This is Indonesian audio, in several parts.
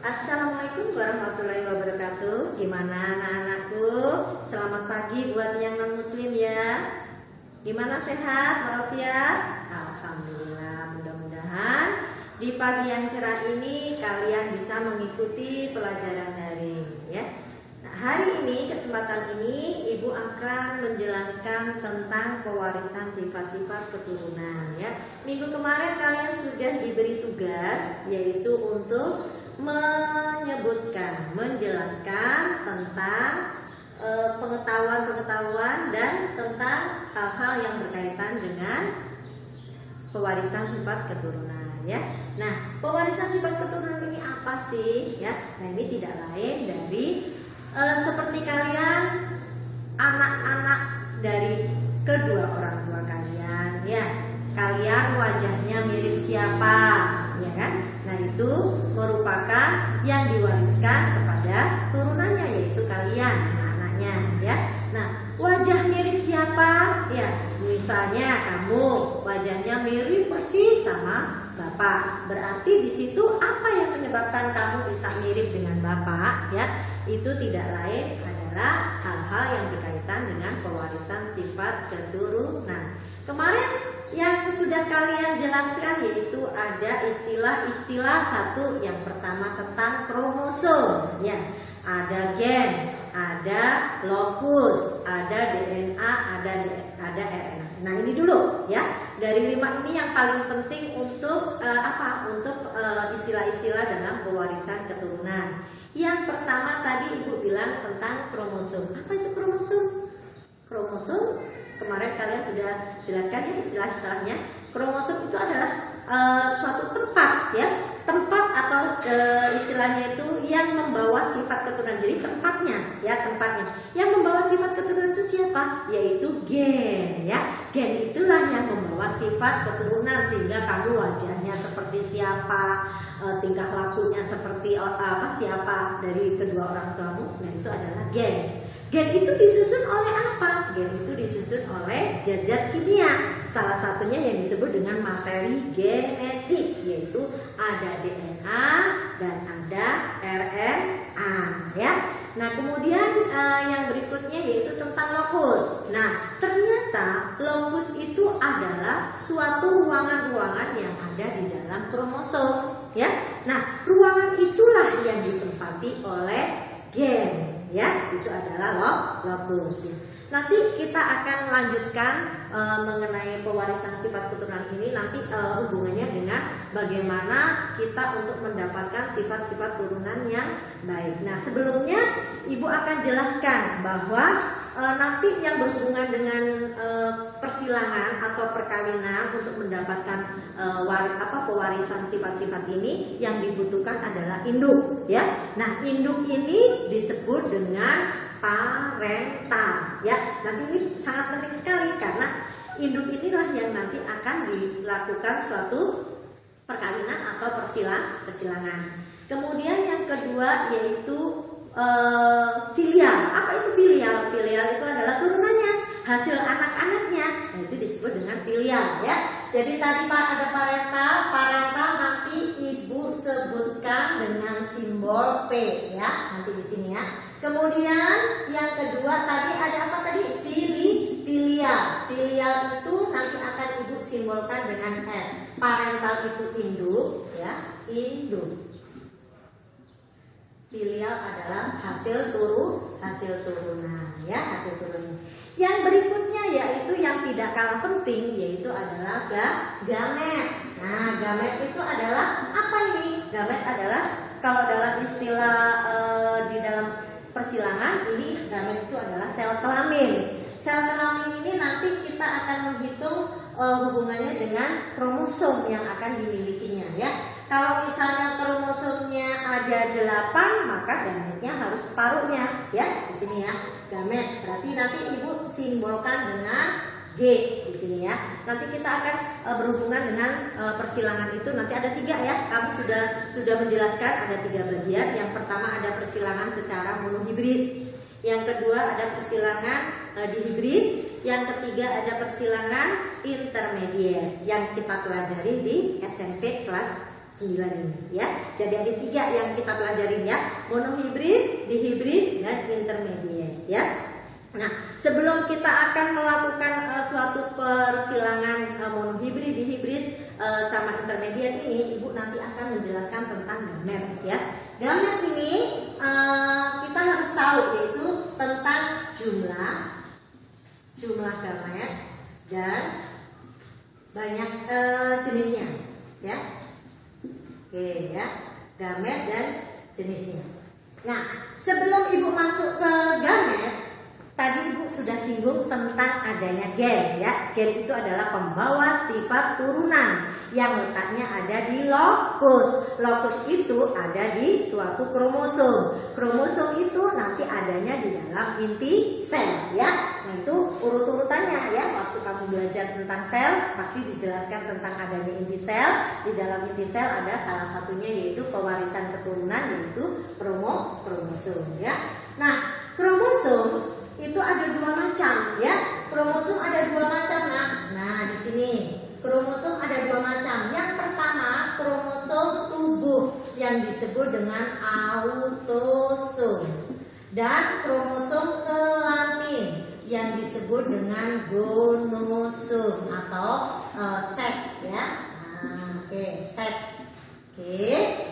Assalamualaikum warahmatullahi wabarakatuh. Gimana anak-anakku? Selamat pagi buat yang non muslim ya. Gimana, sehat walafiat? Alhamdulillah. Mudah-mudahan di pagi yang cerah ini kalian bisa mengikuti pelajaran daring ya. Nah, hari ini, kesempatan ini Ibu akan menjelaskan tentang pewarisan sifat-sifat keturunan ya. Minggu kemarin kalian sudah diberi tugas, yaitu untuk menyebutkan, menjelaskan tentang pengetahuan-pengetahuan dan tentang hal-hal yang berkaitan dengan pewarisan sifat keturunan ya. Nah, pewarisan sifat keturunan ini apa sih ya? Nah, ini tidak lain dari seperti kalian, anak-anak dari kedua orang tua kalian ya. Kalian wajahnya mirip siapa, ya kan? Nah, itu merupakan yang diwariskan kepada turunannya, yaitu kalian, anak-anaknya ya. Nah, wajah mirip siapa? Ya, misalnya kamu wajahnya mirip persis sama bapak. Berarti di situ apa yang menyebabkan kamu bisa mirip dengan bapak ya? Itu tidak lain adalah hal-hal yang berkaitan dengan pewarisan sifat keturunan. Kemarin yang sudah kalian jelaskan yaitu ada istilah-istilah satu, yang pertama tentang kromosom ya. Ada gen, ada locus, ada DNA, ada RNA. Nah, ini dulu ya. Dari 5 ini yang paling penting untuk Untuk istilah-istilah dalam pewarisan keturunan. Yang pertama tadi Ibu bilang tentang kromosom. Apa itu kromosom? Kromosom kemarin kalian sudah jelaskan ya istilah-istilahnya. Kromosom itu adalah suatu tempat ya, tempat atau istilahnya itu yang membawa sifat keturunan. Jadi tempatnya ya, tempatnya yang membawa sifat keturunan itu siapa? Yaitu gen ya. Gen itulah yang membawa sifat keturunan, sehingga kamu wajahnya seperti siapa, tingkah lakunya seperti siapa dari kedua orang tuamu. Nah, itu adalah gen. Gen itu disusun oleh apa? Gen itu disusun oleh zat-zat kimia. Salah satunya yang disebut dengan materi genetik, yaitu ada DNA dan ada RNA ya. Nah, kemudian yang berikutnya yaitu tentang locus. Nah, ternyata locus itu adalah suatu ruangan-ruangan yang ada di dalam kromosom ya. Nah, ruangan itulah yang ditempati oleh gen ya, itu adalah locus ya. Nanti kita akan lanjutkan mengenai pewarisan sifat keturunan ini, nanti hubungannya dengan bagaimana kita untuk mendapatkan sifat-sifat turunan yang baik. Nah, sebelumnya Ibu akan jelaskan bahwa nanti yang berhubungan dengan persilangan atau perkawinan untuk mendapatkan pewarisan sifat-sifat ini, yang dibutuhkan adalah induk ya. Nah, induk ini disebut dengan parental ya. Nanti ini sangat penting sekali, karena induk inilah yang nanti akan dilakukan suatu perkawinan atau persilangan. Kemudian yang kedua yaitu filial. Apa itu filial? Filial itu adalah turunannya, hasil anak-anaknya. Nah, itu disebut dengan filial ya. Jadi tadi ada parental nanti Ibu sebutkan dengan simbol P ya, nanti di sini ya. Kemudian yang kedua tadi ada apa tadi? Filial. Filial itu nanti akan Ibu simbolkan dengan F. Parental itu induk ya, induk. Filial adalah hasil turunan ya, hasil turunan. Yang berikutnya yaitu yang tidak kalah penting, yaitu adalah gamet. Nah, gamet itu adalah apa ini? Gamet adalah, kalau dalam istilah di dalam persilangan ini, gamet itu adalah sel kelamin. Sel kelamin ini nanti kita akan menghitung hubungannya dengan kromosom yang akan dimilikinya ya. Kalau misalnya kromosomnya ada 8, maka gametnya harus separuhnya ya, di sini ya, gamet. Berarti nanti Ibu simbolkan dengan G di sini ya. Nanti kita akan berhubungan dengan persilangan itu, nanti ada 3 ya. Kamu sudah menjelaskan ada 3 bagian. Yang pertama ada persilangan secara monohibrid. Yang kedua ada persilangan dihibrid. Yang ketiga ada persilangan intermediate yang kita pelajari di SMP kelas 9 ini ya. Jadi ada 3 yang kita pelajarin ya, monohibrid, dihibrid, dan intermediate ya. Nah, sebelum kita akan melakukan suatu persilangan monohibrid, dihibrid sama intermediate ini, Ibu nanti akan menjelaskan tentang gamet ya. Gamet ini kita harus tahu, yaitu tentang jumlah gamet dan banyak jenisnya ya. Oke ya, gamet dan jenisnya. Nah, sebelum Ibu masuk ke gamet, tadi Ibu sudah singgung tentang adanya gen ya. Gen itu adalah pembawa sifat turunan yang letaknya ada di lokus. Lokus itu ada di suatu kromosom. Kromosom itu nanti adanya di dalam inti sel ya. Nah, itu urut-urutannya ya. Waktu kamu belajar tentang sel pasti dijelaskan tentang adanya inti sel. Di dalam inti sel ada salah satunya yaitu pewarisan keturunan, yaitu kromosom ya. Nah, kromosom itu ada 2 macam ya. Kromosom ada 2 macam nah di sini kromosom ada 2 macam. Yang pertama kromosom tubuh yang disebut dengan autosom, dan kromosom kelamin yang disebut dengan gonosom atau seks ya. Seks.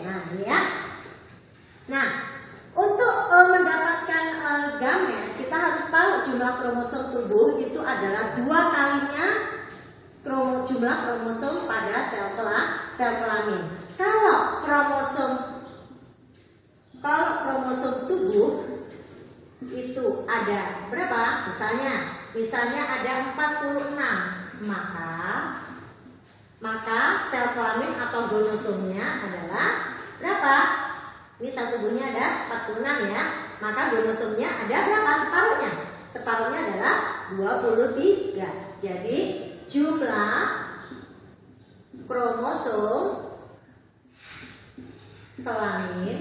Nah ini ya. Nah, untuk mendapatkan gamet, kita harus tahu jumlah kromosom tubuh itu adalah 2 kalinya jumlah kromosom pada sel kelamin. Kalau kromosom tubuh itu ada berapa? Misalnya ada 46, maka sel kelamin atau gonosomnya adalah berapa? Ini sel tubuhnya ada 46 ya. Maka gonosomnya ada berapa? Separuhnya adalah 23. Jadi jumlah kromosom kelamin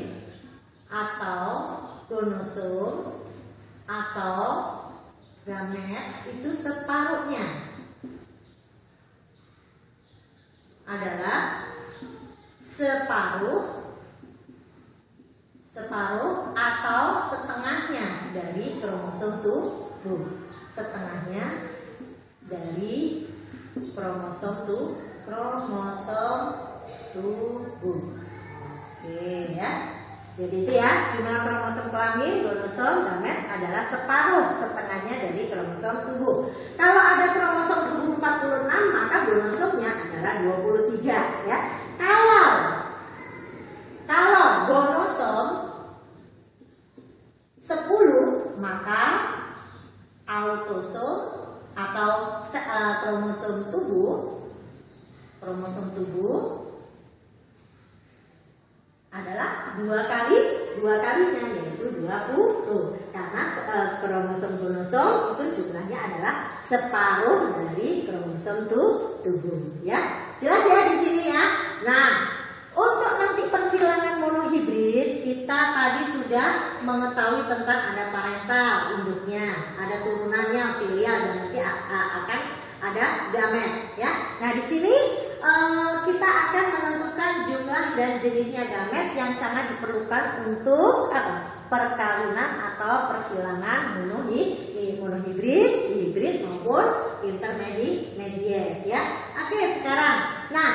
atau gonosom atau gamet itu separuhnya adalah separuh atau setengahnya dari kromosom tubuh. Setengahnya dari kromosom tubuh. Oke ya. Jadi itu ya, jumlah kromosom kelamin, gonosom, gamet adalah setengahnya dari kromosom tubuh. Kalau ada kromosom tubuh 46, maka gonosomnya adalah 23 ya. Kalau gonosom 10, maka autosom atau kromosom tubuh adalah 2 kalinya, yaitu 20. Karena kromosom gonosom itu jumlahnya adalah separuh dari kromosom tubuh ya. Jelas ya di sini ya. Nah, untuk nanti persilangan monohibrid kita tadi sudah mengetahui tentang ada parental, induknya, ada turunannya, filial, dan nanti akan ada gamet ya. Nah, di sini kita akan menentukan jumlah dan jenisnya gamet yang sangat diperlukan untuk perkawinan atau persilangan monohibrid, hibrid maupun intermediate ya. Oke, sekarang nah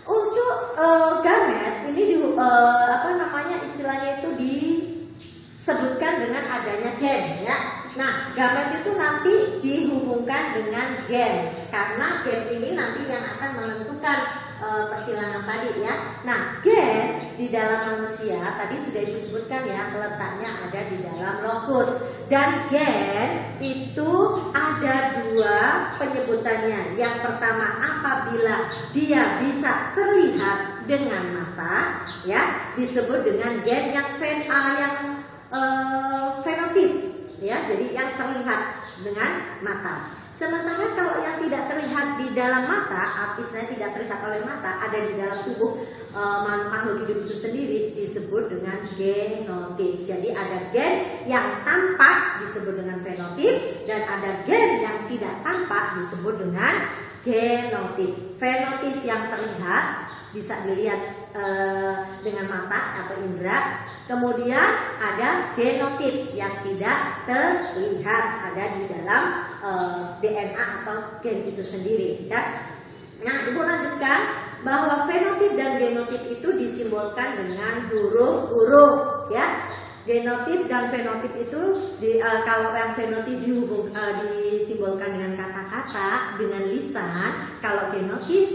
untuk gamet ini istilahnya itu disebutkan dengan adanya gen ya. Nah, gamet itu nanti dihubungkan dengan gen, karena gen ini nanti yang akan menentukan persilangan tadi ya. Nah, gen di dalam manusia tadi sudah disebutkan ya, letaknya ada di dalam lokus. Dan gen itu ada 2 penyebutannya. Yang pertama, apabila dia bisa terlihat dengan mata ya, disebut dengan gen yang fenotip ya, jadi yang terlihat dengan mata. Sementara kalau yang tidak terlihat di dalam mata, istilahnya tidak terlihat oleh mata, ada di dalam tubuh makhluk hidup itu sendiri, disebut dengan genotip. Jadi ada gen yang tampak disebut dengan fenotip, dan ada gen yang tidak tampak disebut dengan genotip. Fenotip yang terlihat bisa dilihat dengan mata atau indera. Kemudian ada genotip yang tidak terlihat, ada di dalam DNA atau gen itu sendiri ya. Nah, Ibu lanjutkan bahwa fenotip dan genotip itu disimbolkan dengan huruf-huruf ya. Genotip dan fenotip itu kalau yang fenotip disimbolkan dengan kata-kata, dengan lisan. Kalau genotip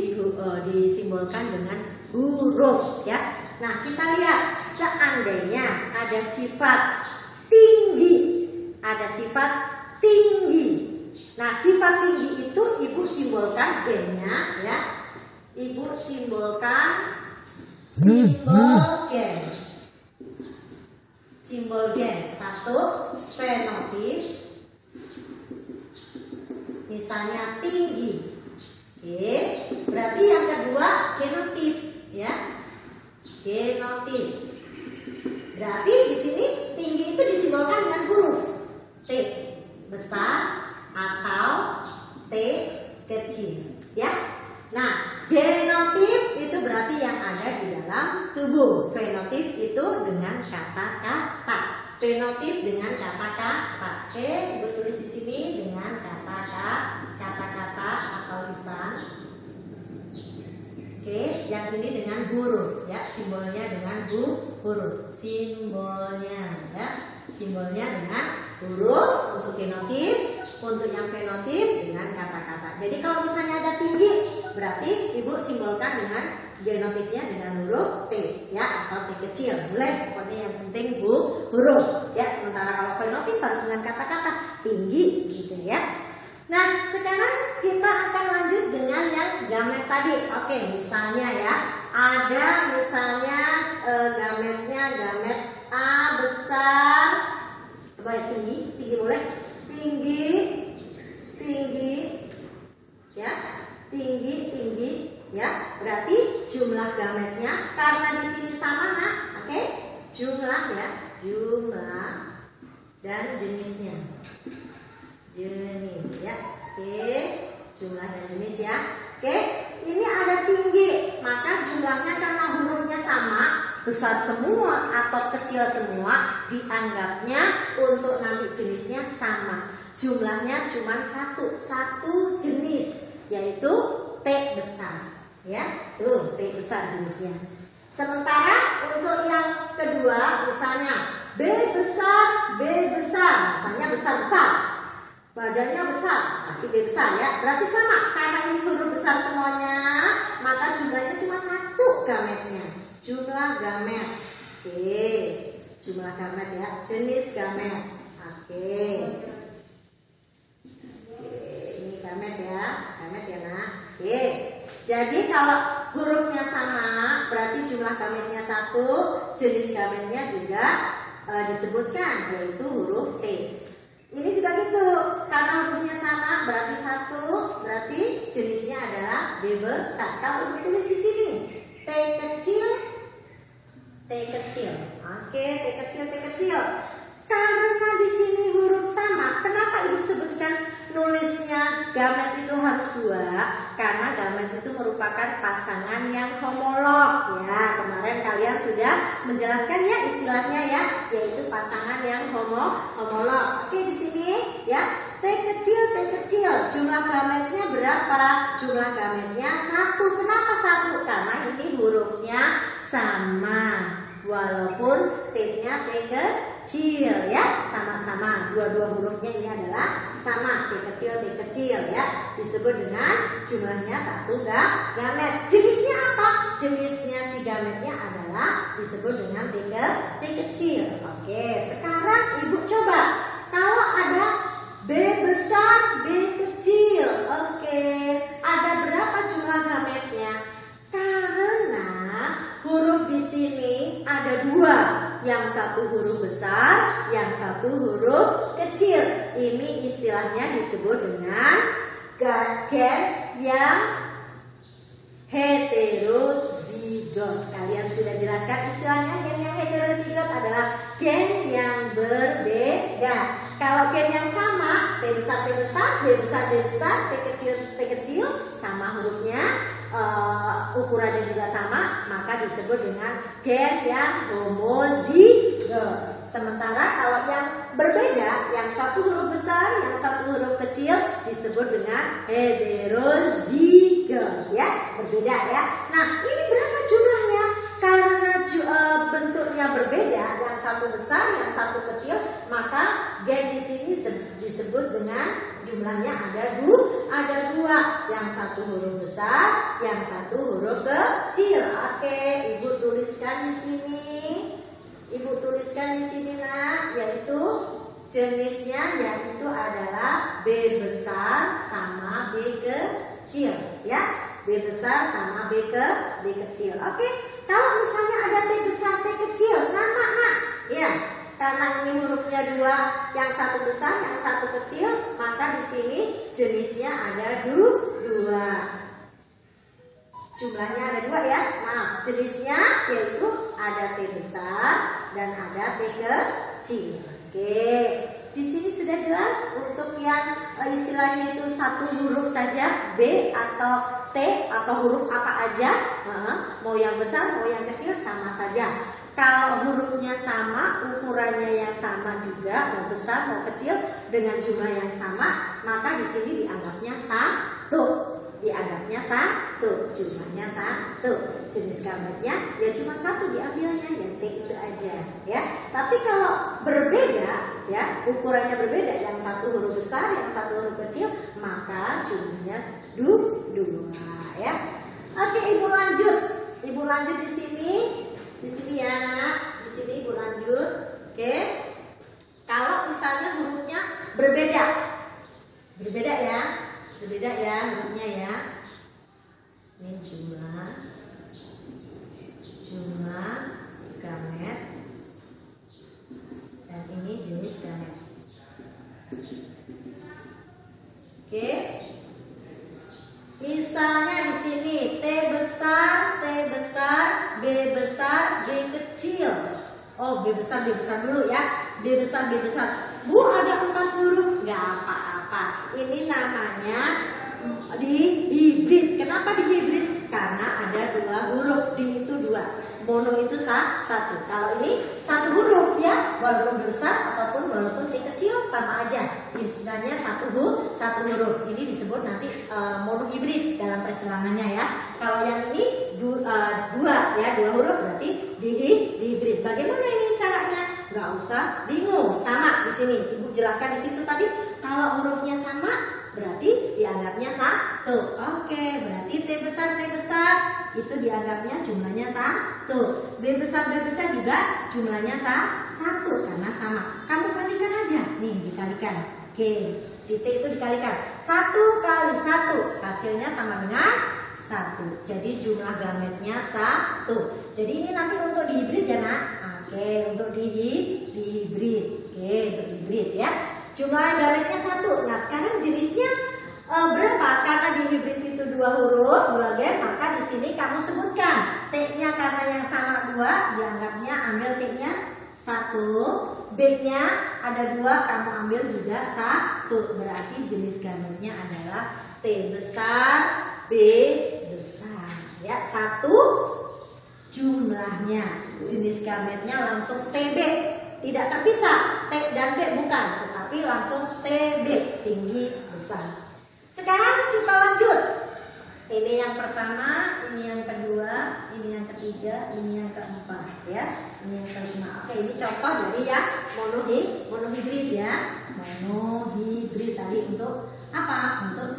disimbolkan dengan huruf ya. Nah, kita lihat seandainya ada sifat tinggi, ada sifat tinggi. Nah, sifat tinggi itu Ibu simbolkan gennya ya. Ibu simbolkan simbol gen. Simbol gen. Satu, fenotip. Misalnya tinggi. Oke, berarti yang kedua genotip ya. Genotip. Berarti di sini tinggi itu disimbolkan dengan huruf T besar atau T kecil ya. Nah, genotip itu berarti yang ada di dalam tubuh. Fenotip itu dengan kata-kata. Fenotip dengan kata-kata. Oke, Ibu tulis di sini dengan kata-kata atau lisan. Oke, yang ini dengan huruf ya, simbolnya dengan huruf. Simbolnya ya, simbolnya dengan huruf untuk genotip, untuk yang fenotip dengan kata-kata. Jadi kalau misalnya ada tinggi, berarti Ibu simbolkan dengan genotipnya dengan huruf T ya, atau T kecil. Boleh, pokoknya yang penting huruf ya. Sementara kalau fenotip harus dengan kata-kata tinggi gitu ya. Nah, sekarang kita akan lanjut dengan yang gamet tadi. Oke, misalnya ya, ada misalnya gametnya gamet A besar, boleh tinggi boleh, tinggi ya, tinggi ya. Berarti jumlah gametnya karena di sini sama nak, oke? Jumlah ya, jumlah dan jenisnya. Jenis ya, oke, jumlah dan jenis ya. Oke, ini ada tinggi, maka jumlahnya karena hurufnya sama, besar semua atau kecil semua, dianggapnya untuk nanti jenisnya sama. Jumlahnya cuma satu jenis, yaitu T besar ya. Tuh, T besar jenisnya. Sementara untuk yang kedua, misalnya B besar, misalnya besar. Badannya besar, kaki B besar ya. Berarti sama, karena ini huruf besar semuanya, maka jumlahnya cuma satu gametnya. Jumlah gamet. Oke, jumlah gamet ya. Jenis gamet. Oke, ini gamet ya nak. Oke, jadi kalau hurufnya sama, berarti jumlah gametnya satu, jenis gametnya juga disebutkan, yaitu huruf T. Ini juga gitu, karena hurufnya sama berarti satu, berarti jenisnya adalah B besar. Kalau Ibu tulis di sini T kecil. Oke, T kecil. Karena di sini huruf sama, kenapa Ibu sebutkan nulisnya gamet itu harus dua? Karena gamet itu merupakan pasangan yang homolog ya. Kemarin kalian sudah menjelaskan ya istilahnya ya, yaitu pasangan yang homolog. Oke, di sini ya, T kecil. Jumlah gametnya berapa? Jumlah gametnya satu. Kenapa satu? Karena ini hurufnya sama. Walaupun T-nya T kecil ya, sama-sama. Dua hurufnya ini adalah sama, T kecil ya. Disebut dengan jumlahnya satu gamet. Jenisnya apa? Jenisnya si gametnya adalah disebut dengan T kecil. Oke, sekarang Ibu coba. Kalau ada B besar, B kecil. Oke, ada berapa jumlah gametnya? Karena huruf di sini ada dua, yang satu huruf besar, yang satu huruf kecil. Ini istilahnya disebut dengan gen yang heterozigot. Kalian sudah jelaskan istilahnya, gen yang heterozigot adalah gen yang berbeda. Kalau gen yang sama, T besar, T kecil, sama hurufnya, ukurannya juga sama, maka disebut dengan gen yang homozigot. Sementara kalau yang berbeda, yang satu huruf besar, yang satu huruf kecil, disebut dengan heterozigot, ya, berbeda ya. Nah, ini berapa jumlahnya? Karena bentuknya berbeda, yang satu besar, yang satu kecil, maka gen di sini disebut dengan jumlahnya ada dua, yang satu huruf besar, yang satu huruf kecil. Oke, Ibu tuliskan di sini. Ibu tuliskan di sini nak, yaitu jenisnya yaitu adalah B besar sama B kecil, ya. B besar sama B kecil. Oke, kalau misalnya ada T besar, T kecil sama nak, ya. Karena ini hurufnya dua, yang satu besar, yang satu kecil, maka di sini jenisnya ada dua. Jumlahnya ada dua ya, maaf, jenisnya yaitu ada T besar dan ada T kecil. Oke, di sini sudah jelas untuk yang istilahnya itu satu huruf saja, B atau T atau huruf apa aja, mau yang besar mau yang kecil sama saja. Kalau hurufnya sama, ukurannya yang sama juga, mau besar mau kecil dengan jumlah yang sama, maka di sini dianggapnya satu. Dianggapnya satu, jumlahnya satu, jenis gametnya ya cuma satu diambilnya, ya T itu aja ya. Tapi kalau berbeda ya, ukurannya berbeda, yang satu huruf besar, yang satu huruf kecil, maka jumlahnya dua ya. Oke, Ibu lanjut di sini ya nak, di sini Ibu lanjut. Oke, kalau misalnya hurufnya berbeda ya hurufnya ya. Ini jumlah gamet dan ini jenis gamet. Oke. Misalnya di sini T besar, B besar, B kecil. Oh, B besar dulu ya. B besar. Bu, ada 4 huruf, nggak apa-apa. Ini namanya dihibrid. Kenapa dihibrid? Karena ada 2 huruf, di itu 2, mono itu 1. Kalau ini 1 huruf ya, walaupun besar ataupun walaupun T kecil sama aja. Istilahnya 1 huruf. Ini disebut nanti mono hibrid dalam persilangannya ya. Kalau yang ini 2 huruf berarti dihibrid. Bagaimana ini caranya? Nggak usah bingung, sama di sini. Ibu jelaskan di situ tadi. Kalau hurufnya sama, berarti dianggapnya 1. Oke, berarti T besar itu dianggapnya jumlahnya 1. B besar juga jumlahnya 1 karena sama. Kamu kalikan aja, nih dikalikan. Oke, titik itu dikalikan 1 kali 1, hasilnya sama dengan 1. Jadi jumlah gametnya 1. Jadi ini nanti untuk dihibrid ya nak. Oke, untuk dihibrid. Oke, untuk dihibrid ya. Jumlah gametnya 1. Nah, sekarang jenisnya berapa? Karena dihibrid itu 2 huruf, 2 gen, maka di sini kamu sebutkan. T-nya karena yang sama 2, dianggapnya ambil T-nya 1. B-nya ada 2, kamu ambil juga 1. Berarti jenis gametnya adalah T besar, B besar. Ya, 1 jumlahnya. Jenis gametnya langsung TB, tidak terpisah T dan B, bukan, tetapi langsung TB, tinggi besar. Sekarang kita lanjut. Ini yang pertama, ini yang kedua, ini yang ketiga, ini yang keempat ya, ini yang kelima. Oke, ini contoh dari yang monohibrid ya. Monohibrid tadi untuk apa? Untuk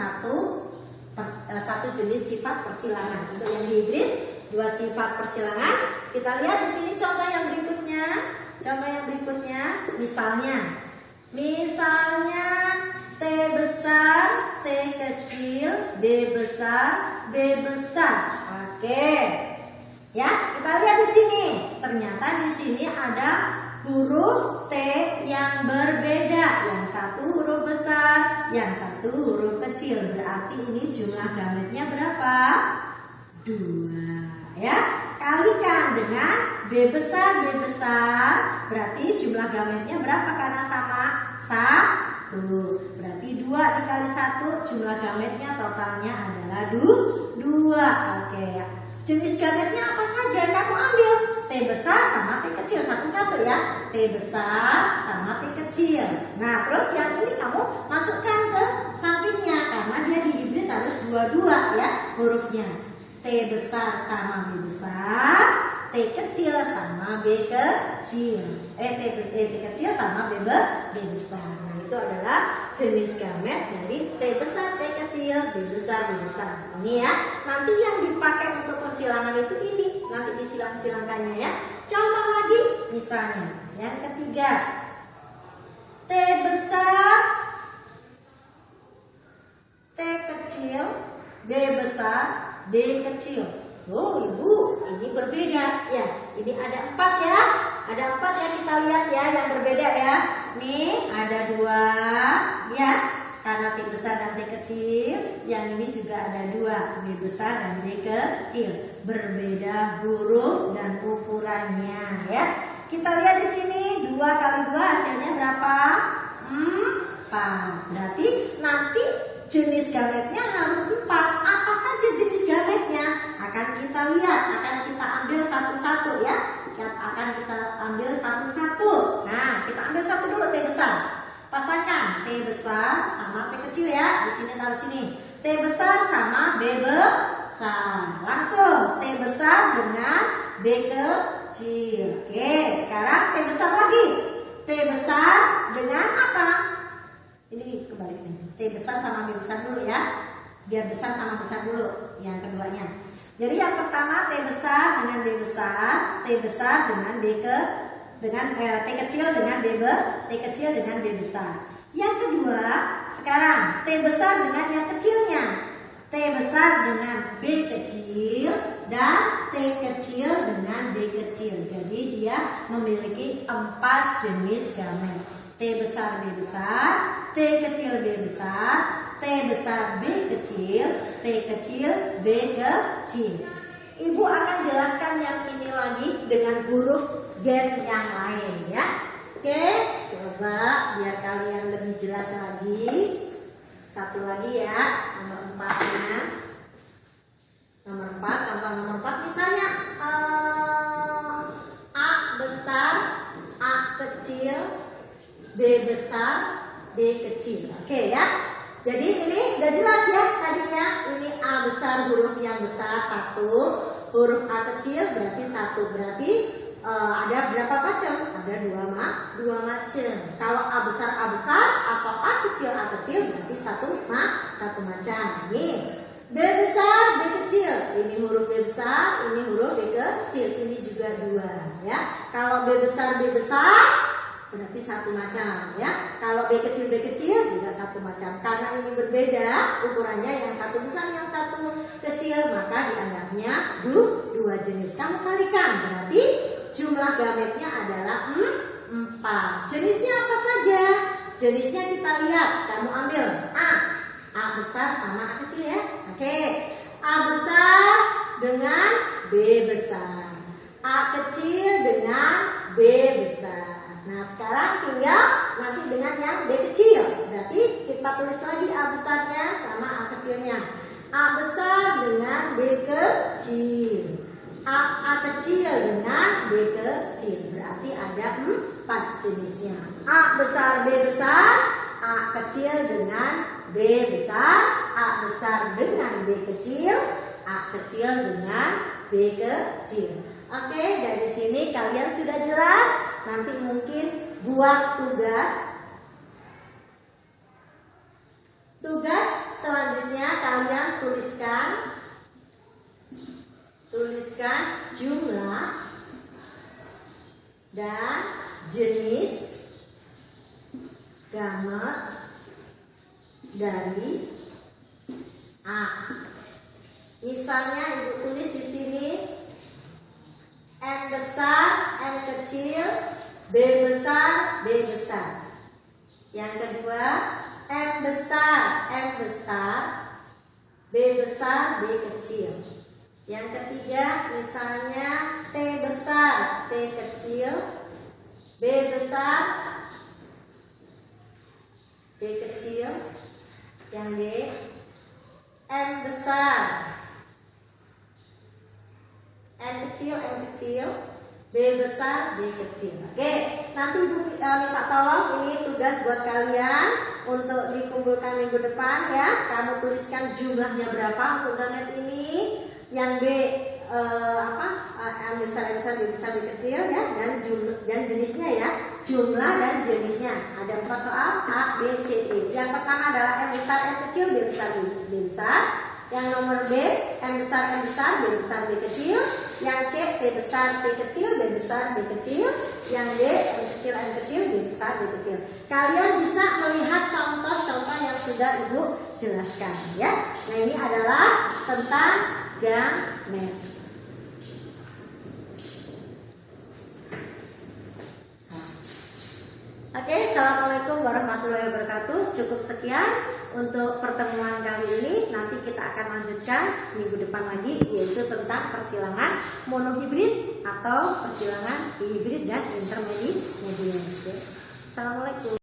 satu jenis sifat persilangan. Untuk yang hibrid 2 sifat persilangan. Kita lihat di sini contoh yang berikutnya. Misalnya T besar, T kecil, B besar, B besar. Oke. Ya, kita lihat di sini. Ternyata di sini ada huruf T yang berbeda. Yang satu huruf besar, yang satu huruf kecil. Berarti ini jumlah gametnya berapa? 2. Ya, kalikan dengan B besar, berarti jumlah gametnya berapa karena sama? 1. Tuh, berarti 2 dikali 1 jumlah gametnya totalnya adalah 2. Oke. Jenis gametnya apa saja? Kamu ambil T besar sama T kecil satu-satu ya. T besar sama T kecil. Nah, terus yang ini kamu masukkan ke sampingnya karena dia dihibrid harus 2 ya hurufnya. T besar sama B besar, T kecil sama B kecil. T kecil sama B besar. Nah, itu adalah jenis gamet dari T besar, T kecil, B besar, B besar. Ini ya. Nanti yang dipakai untuk persilangan itu ini. Nanti disilang-silangkannya ya. Contoh lagi, misalnya yang ketiga, T besar, T kecil, B besar, D kecil. Oh ibu, ini berbeda ya. Ini ada 4 ya. Ada 4 ya, kita lihat ya yang berbeda ya. Nih ada 2 ya. Karena T besar dan T kecil. Yang ini juga ada 2, B besar dan D kecil. Berbeda huruf dan ukurannya ya. Kita lihat di sini 2 kali 2 hasilnya berapa? 4. Berarti nanti jenis gametnya harus 4. Apa saja jenis gametnya? Akan kita lihat, akan kita ambil satu-satu ya. Akan kita ambil satu-satu. Nah, kita ambil satu dulu T besar. Pasangkan T besar sama T kecil ya. Di sini taruh sini. T besar sama B besar. Langsung T besar dengan B kecil. Oke, sekarang T besar lagi. T besar dengan apa? Ini kebalik. T besar sama B besar dulu ya. Biar besar sama besar dulu yang keduanya. Jadi yang pertama T besar dengan B besar, T besar dengan T kecil dengan T kecil dengan B besar. Yang kedua, sekarang T besar dengan yang kecilnya. T besar dengan B kecil dan T kecil dengan D kecil. Jadi dia memiliki 4 jenis gamet. T besar B besar, T kecil B besar, T besar B kecil, T kecil B kecil. Ibu akan jelaskan yang ini lagi dengan huruf gen yang lain ya. Oke, coba biar kalian lebih jelas lagi. Satu lagi ya, nomor 4-nya. Nomor 4, contoh nomor 4 misalnya A besar, A kecil, B besar, D kecil. Oke ya. Jadi ini udah jelas ya tadinya. Ini A besar huruf yang besar 1, huruf A kecil berarti 1. Berarti ada berapa macam? Ada 2 macam. Kalau A besar atau A kecil berarti satu macam. Ini B besar B kecil. Ini huruf B besar, ini huruf B kecil. Ini juga 2 ya. Kalau B besar berarti satu macam ya. Kalau B kecil juga satu macam. Karena ini berbeda ukurannya, yang satu besar yang satu kecil, maka dianggapnya 2 jenis. Kamu kalikan, berarti jumlah gametnya adalah 4. Jenisnya apa saja? Jenisnya kita lihat. Kamu ambil A besar sama A kecil ya. Oke. A besar dengan B besar, A kecil dengan B besar. Nah sekarang tinggal nanti dengan yang B kecil. Berarti kita tulis lagi A besarnya sama A kecilnya. A besar dengan B kecil, A kecil dengan B kecil. Berarti ada 4 jenisnya. A besar B besar, A kecil dengan B besar, A besar dengan B kecil, A kecil dengan B kecil. Oke, dari sini kalian sudah jelas. Nanti mungkin buat tugas selanjutnya kalian tuliskan jumlah dan jenis gamet dari A. Misalnya ibu tulis di sini M besar, M kecil, B besar, B besar. Yang kedua, M besar, B besar, B kecil. Yang ketiga, misalnya T besar, T kecil, B besar, D kecil, yang D M besar, M kecil, B besar, D kecil. Oke, nanti Ibu minta tolong, ini tugas buat kalian untuk dikumpulkan minggu depan ya. Kamu tuliskan jumlahnya berapa untuk gamet ini. Yang B M besar, B besar, B kecil ya, dan jenisnya ya, jumlah dan jenisnya. Ada 4 soal A, B, C, D. Yang pertama adalah M besar, M kecil, B besar, B besar. Yang nomor B, M besar, B besar, B kecil. Yang C, T besar, T kecil, B besar, B kecil. Yang D, M kecil, B besar, B kecil. Kalian bisa melihat contoh-contoh yang sudah Ibu jelaskan ya. Nah, ini adalah tentang gamet. Oke, assalamualaikum warahmatullahi wabarakatuh. Cukup sekian untuk pertemuan kali ini. Nanti kita akan lanjutkan minggu depan lagi, yaitu tentang persilangan monohibrid atau persilangan hibrid dan intermediate. Assalamualaikum.